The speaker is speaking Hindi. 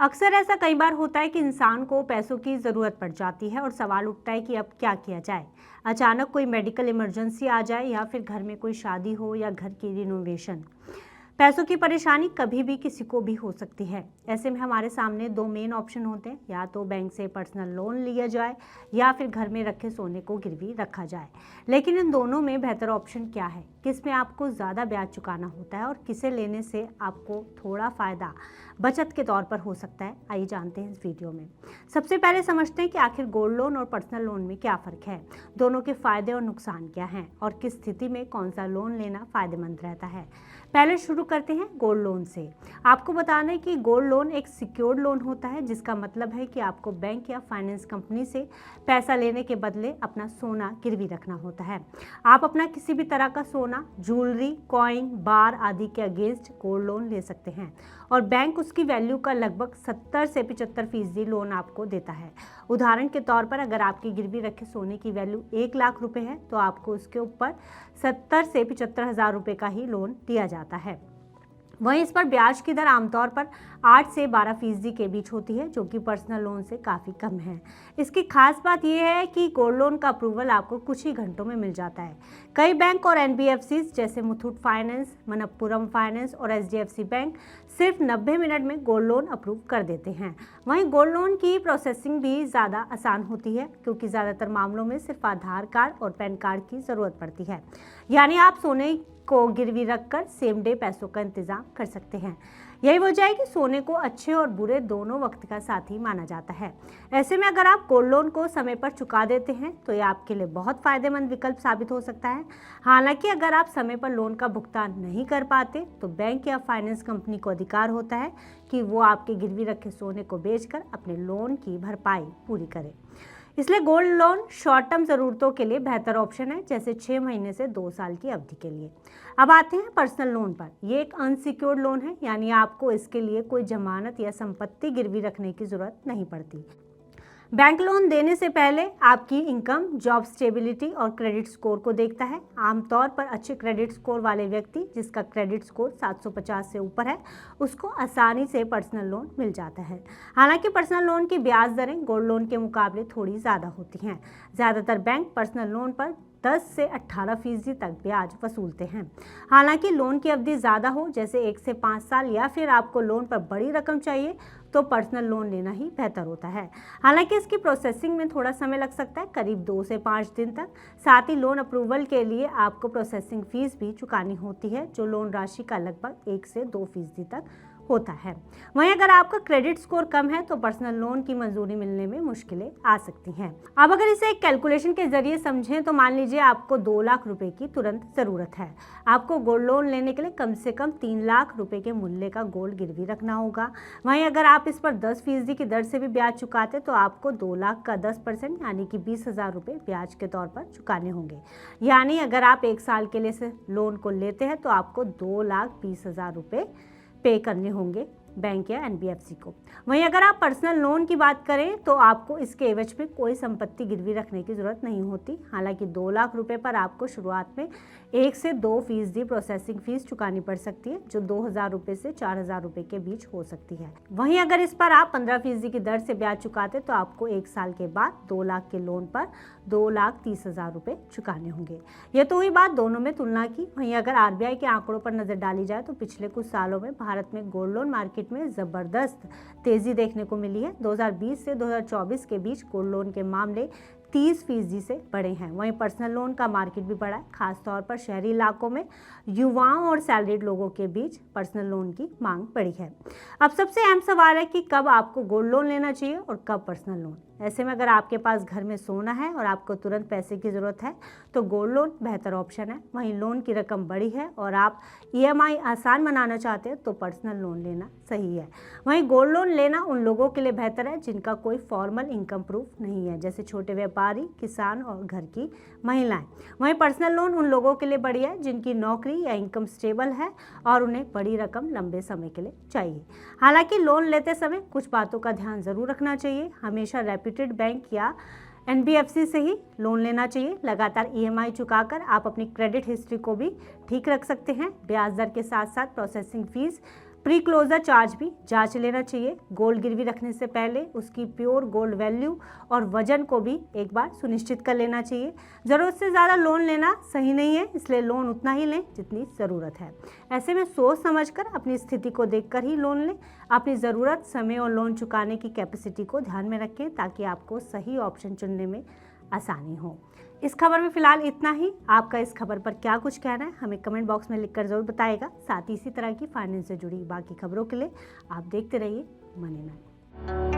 अक्सर ऐसा कई बार होता है कि इंसान को पैसों की ज़रूरत पड़ जाती है और सवाल उठता है कि अब क्या किया जाए। अचानक कोई मेडिकल इमरजेंसी आ जाए या फिर घर में कोई शादी हो या घर की रिनोवेशन। पैसों की परेशानी कभी भी किसी को भी हो सकती है। ऐसे में हमारे सामने दो मेन ऑप्शन होते हैं, या तो बैंक से पर्सनल लोन लिया जाए या फिर घर में रखे सोने को गिरवी रखा जाए। लेकिन इन दोनों में बेहतर ऑप्शन क्या है, किस में आपको ज़्यादा ब्याज चुकाना होता है और किसे लेने से आपको थोड़ा फ़ायदा बचत के तौर पर हो सकता है, आइए जानते हैं इस वीडियो में। सबसे पहले समझते हैं कि आखिर गोल्ड लोन और पर्सनल लोन में क्या फ़र्क है, दोनों के फ़ायदे और नुकसान क्या हैं और किस स्थिति में कौन सा लोन लेना फ़ायदेमंद रहता है। पहले शुरू करते हैं गोल्ड लोन से। आपको बताना है कि गोल्ड लोन एक सिक्योर्ड लोन होता है, जिसका मतलब है कि आपको बैंक या फाइनेंस कंपनी से पैसा लेने के बदले अपना सोना गिरवी रखना होता है। आप अपना किसी भी तरह का सोना, ज्वेलरी, कॉइन, बार आदि के अगेंस्ट गोल्ड लोन ले सकते हैं और बैंक उसकी वैल्यू का लगभग 70 से 75% लोन आपको देता है। उदाहरण के तौर पर अगर आपकी गिरवी रखे सोने की वैल्यू 1 लाख रुपए है तो आपको उसके ऊपर 70 से 75 हज़ार रुपये का ही लोन दिया जाता है। वहीं इस पर ब्याज की दर आमतौर पर 8 से 12% के बीच होती है, जो कि पर्सनल लोन से काफ़ी कम है। इसकी खास बात यह है कि गोल्ड लोन का अप्रूवल आपको कुछ ही घंटों में मिल जाता है। कई बैंक और एनबीएफसीज जैसे मुथूट फाइनेंस, मनप्पुरम फाइनेंस और एचडीएफसी बैंक सिर्फ 90 मिनट में गोल्ड लोन अप्रूव कर देते हैं। वहीं गोल्ड लोन की प्रोसेसिंग भी ज़्यादा आसान होती है, क्योंकि ज़्यादातर मामलों में सिर्फ आधार कार्ड और पैन कार्ड की ज़रूरत पड़ती है। यानी आप सोने को गिरवी रखकर सेम डे पैसों का इंतजाम कर सकते हैं। यही वजह है कि सोने को अच्छे और बुरे दोनों वक्त का साथी माना जाता है। ऐसे में अगर आप गोल्ड लोन को समय पर चुका देते हैं तो ये आपके लिए बहुत फायदेमंद विकल्प साबित हो सकता है। हालांकि अगर आप समय पर लोन का भुगतान नहीं कर पाते तो बैंक या फाइनेंस कंपनी को अधिकार होता है कि वो आपके गिरवी रखे सोने को बेचकर अपने लोन की भरपाई पूरी करे। इसलिए गोल्ड लोन शॉर्ट टर्म ज़रूरतों के लिए बेहतर ऑप्शन है, जैसे 6 महीने से 2 साल की अवधि के लिए। अब आते हैं पर्सनल लोन पर। ये एक अनसिक्योर्ड लोन है, यानी आपको इसके लिए कोई जमानत या संपत्ति गिरवी रखने की ज़रूरत नहीं पड़ती। बैंक लोन देने से पहले आपकी इनकम, जॉब स्टेबिलिटी और क्रेडिट स्कोर को देखता है। आमतौर पर अच्छे क्रेडिट स्कोर वाले व्यक्ति, जिसका क्रेडिट स्कोर 750 से ऊपर है, उसको आसानी से पर्सनल लोन मिल जाता है। हालांकि पर्सनल लोन की ब्याज दरें गोल्ड लोन के मुकाबले थोड़ी ज़्यादा होती हैं। ज़्यादातर बैंक पर्सनल लोन पर 10 से 18% तक ब्याज वसूलते हैं। हालांकि लोन की अवधि ज़्यादा हो, जैसे 1 से 5 साल, या फिर आपको लोन पर बड़ी रकम चाहिए, तो पर्सनल लोन लेना ही बेहतर होता है। हालांकि इसकी प्रोसेसिंग में थोड़ा समय लग सकता है, करीब 2 से 5 दिन तक। साथ ही लोन अप्रूवल के लिए आपको प्रोसेसिंग फीस भी चुकानी होती है, जो लोन राशि का लगभग 1 से 2% तक होता है। वहीं अगर आपका क्रेडिट स्कोर कम है तो पर्सनल लोन की मंजूरी मिलने में मुश्किलें आ सकती हैं। अब अगर इसे एक कैलकुलेशन के जरिए समझें तो मान लीजिए आपको 2 लाख रुपए की तुरंत ज़रूरत है। आपको गोल्ड लोन लेने के लिए कम से कम 3 लाख रुपए के मूल्य का गोल्ड गिरवी रखना होगा। वहीं अगर आप इस पर 10% की दर से भी ब्याज चुकाते तो आपको 2 लाख का 10% यानी कि 20 हज़ार रुपये ब्याज के तौर पर चुकाने होंगे। यानी अगर आप 1 साल के लिए से लोन को लेते हैं तो आपको 2,20,000 रुपये पे करने होंगे बैंक या एनबीएफसी को। वहीं अगर आप पर्सनल लोन की बात करें तो आपको इसके एवज में कोई संपत्ति गिरवी रखने की जरूरत नहीं होती। हालांकि 2 लाख रुपए पर आपको शुरुआत में 1 से 2% प्रोसेसिंग फीस चुकानी पड़ सकती है, जो 2,000 रुपये से 4,000 रुपये के बीच हो सकती है। वहीं अगर इस पर आप 15% की दर से ब्याज चुकाते तो आपको 1 साल के बाद 2 लाख के लोन पर 2,30,000 रुपये चुकाने होंगे। ये तो हुई बात दोनों में तुलना की। वहीं अगर आरबीआई के आंकड़ों पर नजर डाली जाए तो पिछले कुछ सालों में भारत में गोल्ड लोन मार्केट में जबरदस्त तेजी देखने को मिली है। 2020 से 2024 के बीच गोल्ड लोन के मामले 30% से बढ़े हैं। वहीं पर्सनल लोन का मार्केट भी बढ़ा है, खासतौर पर शहरी इलाकों में युवाओं और सैलरीड लोगों के बीच पर्सनल लोन की मांग बढ़ी है। अब सबसे अहम सवाल है कि कब आपको गोल्ड लोन लेना चाहिए और कब पर्सनल लोन। ऐसे में अगर आपके पास घर में सोना है और आपको तुरंत पैसे की ज़रूरत है तो गोल्ड लोन बेहतर ऑप्शन है। वहीं लोन की रकम बड़ी है और आप ईएमआई आसान बनाना चाहते हैं तो पर्सनल लोन लेना सही है। वहीं गोल्ड लोन लेना उन लोगों के लिए बेहतर है जिनका कोई फॉर्मल इनकम प्रूफ नहीं है, जैसे छोटे व्यापारी, किसान और घर की महिलाएं। वहीं पर्सनल लोन उन लोगों के लिए बढ़िया है जिनकी नौकरी या इनकम स्टेबल है और उन्हें बड़ी रकम लंबे समय के लिए चाहिए। हालांकि लोन लेते समय कुछ बातों का ध्यान जरूर रखना चाहिए। हमेशा रेप्यूटेड बैंक या एनबीएफसी से ही लोन लेना चाहिए। लगातार ईएमआई चुकाकर आप अपनी क्रेडिट हिस्ट्री को भी ठीक रख सकते हैं। ब्याज दर के साथ साथ processing fees pre closure charge भी जांच लेना चाहिए। गोल्ड गिरवी रखने से पहले उसकी प्योर गोल्ड वैल्यू और वजन को भी एक बार सुनिश्चित कर लेना चाहिए। ज़रूरत से ज़्यादा लोन लेना सही नहीं है, इसलिए लोन उतना ही लें जितनी ज़रूरत है। ऐसे में सोच समझकर अपनी स्थिति को देखकर ही लोन लें। अपनी ज़रूरत, समय और लोन चुकाने की कैपेसिटी को ध्यान में रखें ताकि आपको सही ऑप्शन चुनने में आसानी हो। इस खबर में फिलहाल इतना ही। आपका इस खबर पर क्या कुछ कहना है हमें कमेंट बॉक्स में लिखकर जरूर बताइएगा। साथ ही इसी तरह की फाइनेंस से जुड़ी बाकी खबरों के लिए आप देखते रहिए मनी मैन।